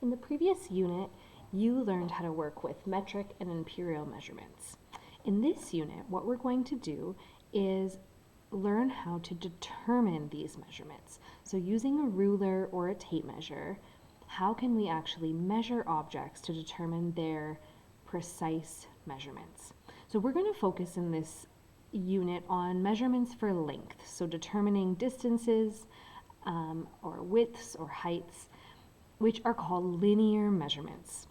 In the previous unit, you learned how to work with metric and imperial measurements. In this unit, what we're going to do is learn how to determine these measurements. So using a ruler or a tape measure, how can we actually measure objects to determine their precise measurements? So we're going to focus in this unit on measurements for length, so determining distances or widths or heights, which are called linear measurements.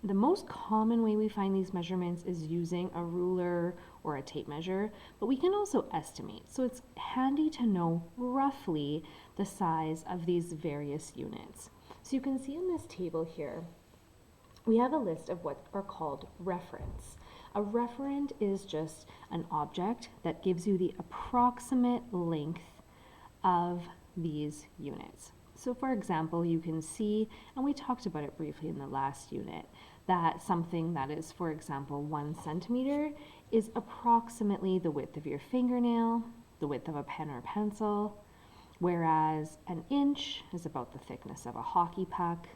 The most common way we find these measurements is using a ruler or a tape measure, but we can also estimate. So it's handy to know roughly the size of these various units. So you can see in this table here, we have a list of what are called referents. A referent is just an object that gives you the approximate length of these units. So for example, you can see, and we talked about it briefly in the last unit, that something that is, for example, 1 centimeter is approximately the width of your fingernail, the width of a pen or pencil, whereas an inch is about the thickness of a hockey puck.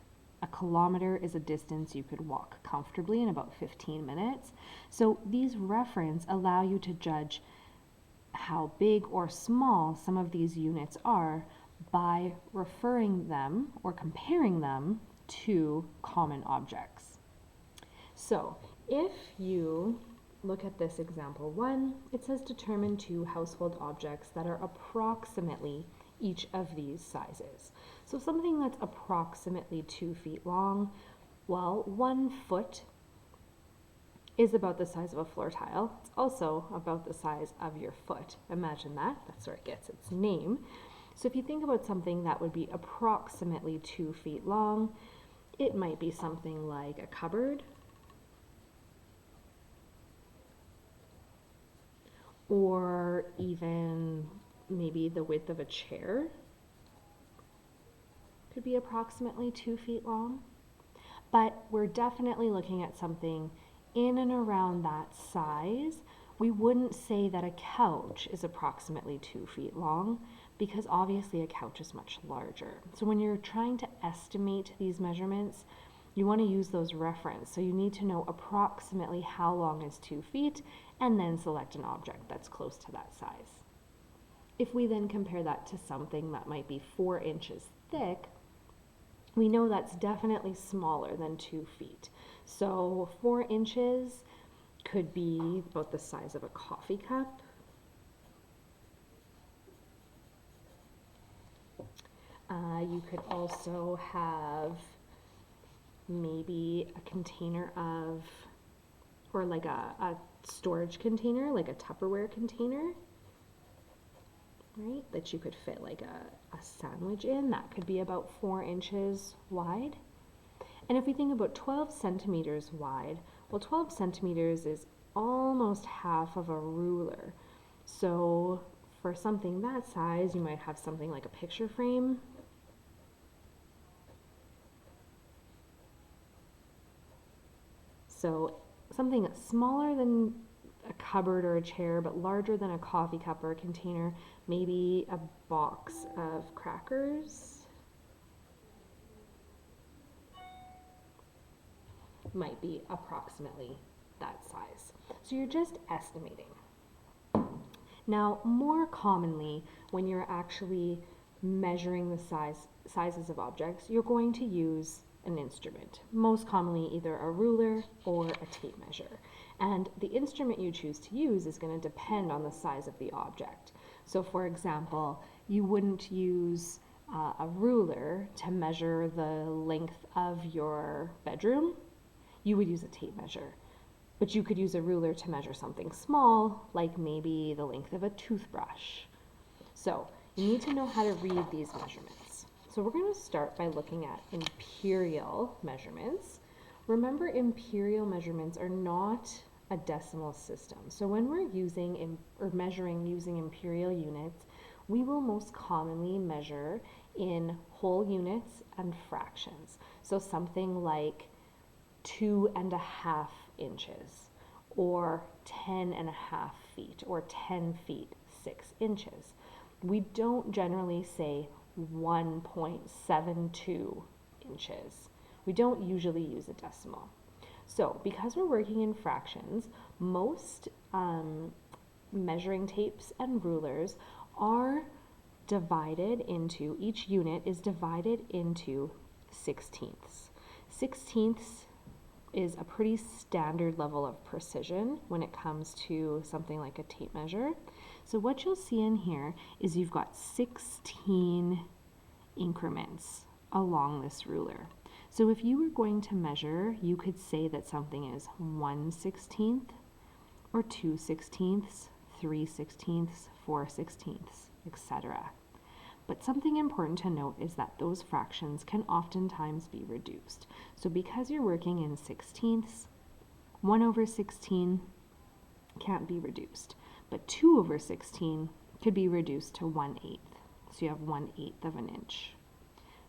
A kilometer is a distance you could walk comfortably in about 15 minutes. So these references allow you to judge how big or small some of these units are by referring them or comparing them to common objects. So if you look at this example 1, it says determine 2 household objects that are approximately each of these sizes. So something that's approximately 2 feet long, well, 1 foot is about the size of a floor tile. It's also about the size of your foot. Imagine that. That's where it gets its name. So if you think about something that would be approximately 2 feet long, it might be something like a cupboard, or even maybe the width of a chair could be approximately 2 feet long. But we're definitely looking at something in and around that size. We wouldn't say that a couch is approximately 2 feet long, because obviously a couch is much larger. So when you're trying to estimate these measurements, you want to use those references. So you need to know approximately how long is 2 feet, and then select an object that's close to that size. If we then compare that to something that might be 4 inches thick, we know that's definitely smaller than 2 feet. So 4 inches could be about the size of a coffee cup. You could also have maybe a container of, or like a storage container, like a Tupperware container, right, that you could fit like a sandwich in. That could be about 4 inches wide. And if we think about 12 centimeters wide, well, 12 centimeters is almost half of a ruler. So for something that size, you might have something like a picture frame. So something that's smaller than a cupboard or a chair, but larger than a coffee cup or a container, maybe a box of crackers might be approximately that size. So you're just estimating. Now, more commonly, when you're actually measuring the sizes of objects, you're going to use an instrument, most commonly either a ruler or a tape measure. And the instrument you choose to use is going to depend on the size of the object. So for example, you wouldn't use a ruler to measure the length of your bedroom. You would use a tape measure. But you could use a ruler to measure something small, like maybe the length of a toothbrush. So you need to know how to read these measurements. So we're going to start by looking at imperial measurements. Remember, imperial measurements are not a decimal system. So when we're using or measuring using imperial units, we will most commonly measure in whole units and fractions. So something like 2.5 inches, or 10.5 feet, or 10 feet 6 inches. We don't generally say 1.72 inches. We don't usually use a decimal. So because we're working in fractions, most measuring tapes and rulers are divided into, each unit is divided into sixteenths. Sixteenths is a pretty standard level of precision when it comes to something like a tape measure. So what you'll see in here is you've got 16 increments along this ruler. So if you were going to measure, you could say that something is 1/16 or 2/16, 3/16, 4/16, etc. But something important to note is that those fractions can oftentimes be reduced. So because you're working in sixteenths, 1/16 can't be reduced, but 2/16 could be reduced to 1/8. So you have 1/8 of an inch.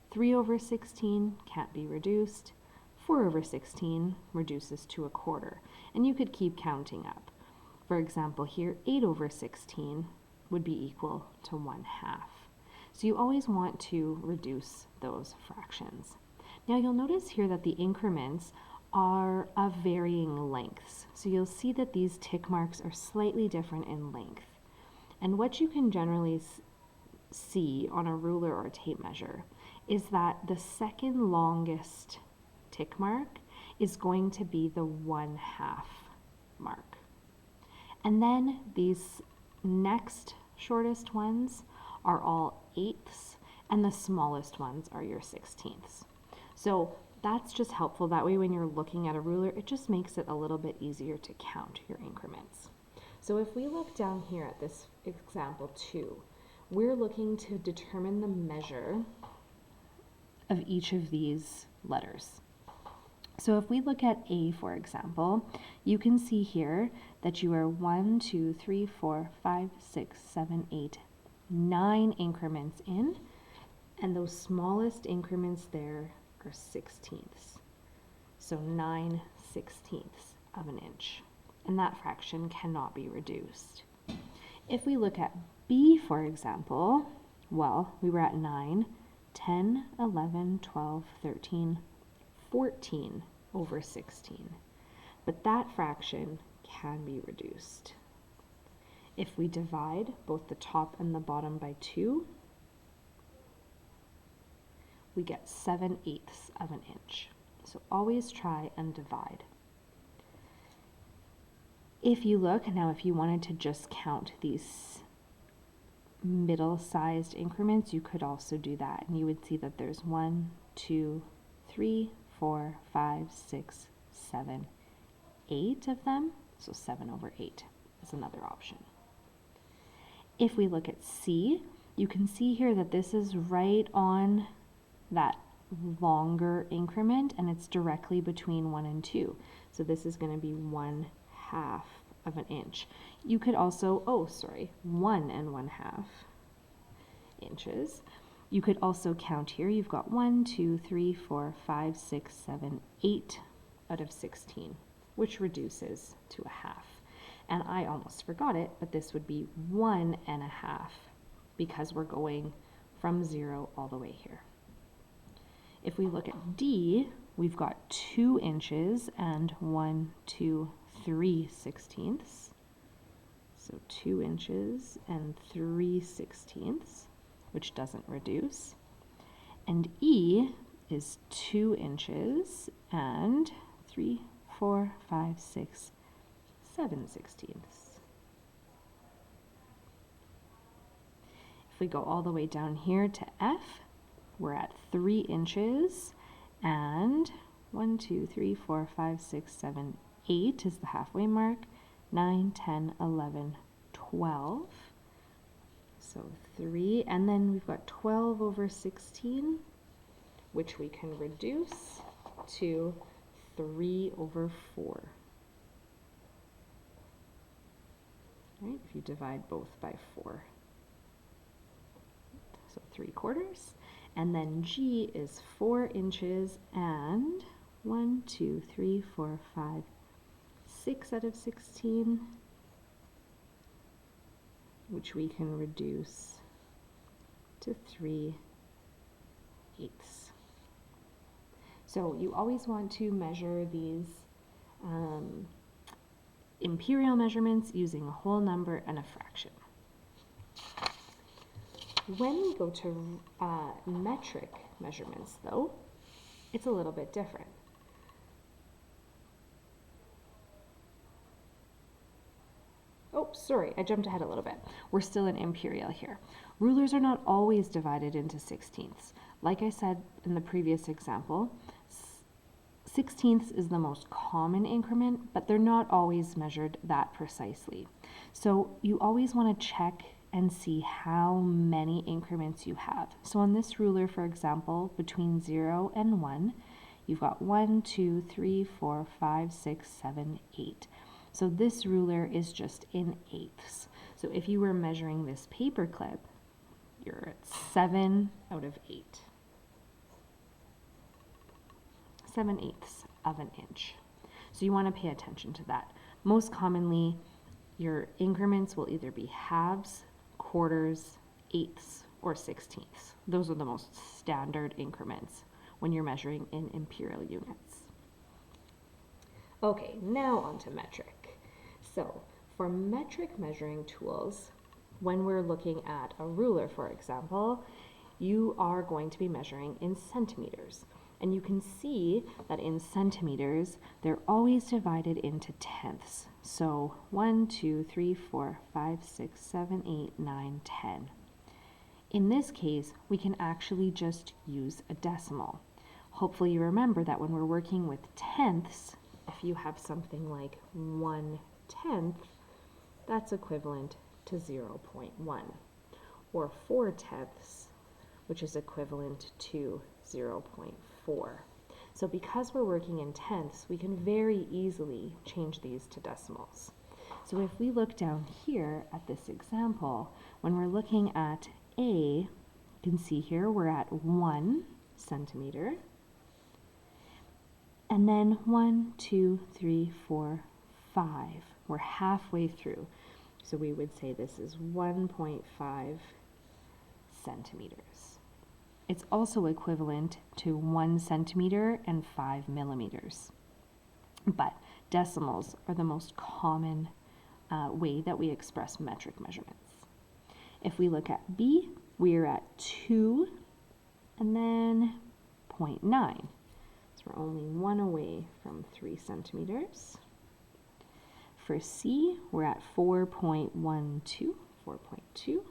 3/16 can't be reduced. 4/16 reduces to 1/4. And you could keep counting up. For example, here 8/16 would be equal to 1/2. So you always want to reduce those fractions. Now you'll notice here that the increments are of varying lengths. So you'll see that these tick marks are slightly different in length. And what you can generally see on a ruler or a tape measure is that the second longest tick mark is going to be the 1/2 mark. And then these next shortest ones are all eighths, and the smallest ones are your sixteenths. So that's just helpful. That way when you're looking at a ruler, it just makes it a little bit easier to count your increments. So if we look down here at this example 2, we're looking to determine the measure of each of these letters. So if we look at A, for example, you can see here that you are 1, 2, 3, 4, 5, 6, 7, 8, 9 increments in, and those smallest increments there are sixteenths. So 9/16 of an inch, and that fraction cannot be reduced. If we look at B, for example, well, we were at 9, 10, 11, 12, 13, 14/16. But that fraction can be reduced. If we divide both the top and the bottom by 2, we get 7/8 of an inch. So always try and divide. If you look, now if you wanted to just count these middle-sized increments, you could also do that. And you would see that there's 1, 2, 3, 4, 5, 6, 7, 8 of them. So 7/8 is another option. If we look at C, you can see here that this is right on that longer increment, and it's directly between 1 and 2. So this is going to be 1/2 of an inch. You could also, 1 and 1/2 inches. You could also count here. You've got 1, 2, 3, 4, 5, 6, 7, 8 out of 16, which reduces to 1/2. And I almost forgot it, but this would be 1.5 because we're going from 0 all the way here. If we look at D, we've got 2 inches and 1, 2, 3/16. So 2 inches and 3/16, which doesn't reduce. And E is 2 inches and 3, 4, 5, 6, 7/16. If we go all the way down here to F, we're at 3 inches and 1, 2, 3, 4, 5, 6, 7, 8 is the halfway mark, 9, 10, 11, 12. So 3, and then we've got 12/16, which we can reduce to 3/4. Right, if you divide both by 4. So 3/4. And then G is 4 inches and 1, 2, 3, 4, 5, 6 out of 16, which we can reduce to 3/8. So you always want to measure these imperial measurements using a whole number and a fraction. When we go to metric measurements, though, it's a little bit different. Oh, sorry, I jumped ahead a little bit. We're still in imperial here. Rulers are not always divided into sixteenths. Like I said in the previous example, sixteenths is the most common increment, but they're not always measured that precisely. So you always want to check and see how many increments you have. So on this ruler, for example, between 0 and 1, you've got 1, 2, 3, 4, 5, 6, 7, 8. So this ruler is just in eighths. So if you were measuring this paper clip, you're at 7 out of 8. 7/8 of an inch. So you want to pay attention to that. Most commonly, your increments will either be halves, quarters, eighths, or sixteenths. Those are the most standard increments when you're measuring in imperial units. Okay, now on to metric. So for metric measuring tools, when we're looking at a ruler, for example, you are going to be measuring in centimeters. And you can see that in centimeters, they're always divided into tenths. So 1, 2, 3, 4, 5, 6, 7, 8, 9, 10. In this case, we can actually just use a decimal. Hopefully you remember that when we're working with tenths, if you have something like 1/10, that's equivalent to 0.1, or 4/10, which is equivalent to 0.4. So because we're working in tenths, we can very easily change these to decimals. So if we look down here at this example, when we're looking at A, you can see here we're at 1 centimeter. And then 1, 2, 3, 4, 5. We're halfway through. So we would say this is 1.5 centimeters. It's also equivalent to 1 centimeter and 5 millimeters. But decimals are the most common way that we express metric measurements. If we look at B, we're at 2 and then 0.9. So we're only 1 away from 3 centimeters. For C, we're at 4.12, 4.2.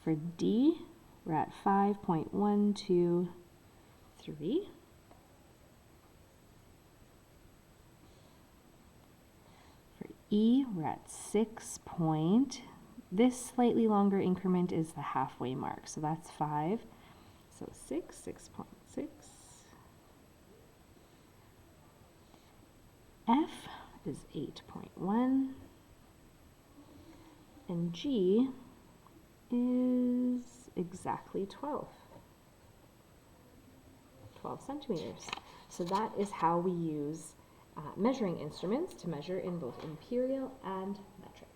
For D, we're at 5.123. For E, we're at 6 point. This slightly longer increment is the halfway mark, so that's 5. So 6, 6.6. F is 8.1. And G is exactly 12 centimeters. So that is how we use measuring instruments to measure in both imperial and metric.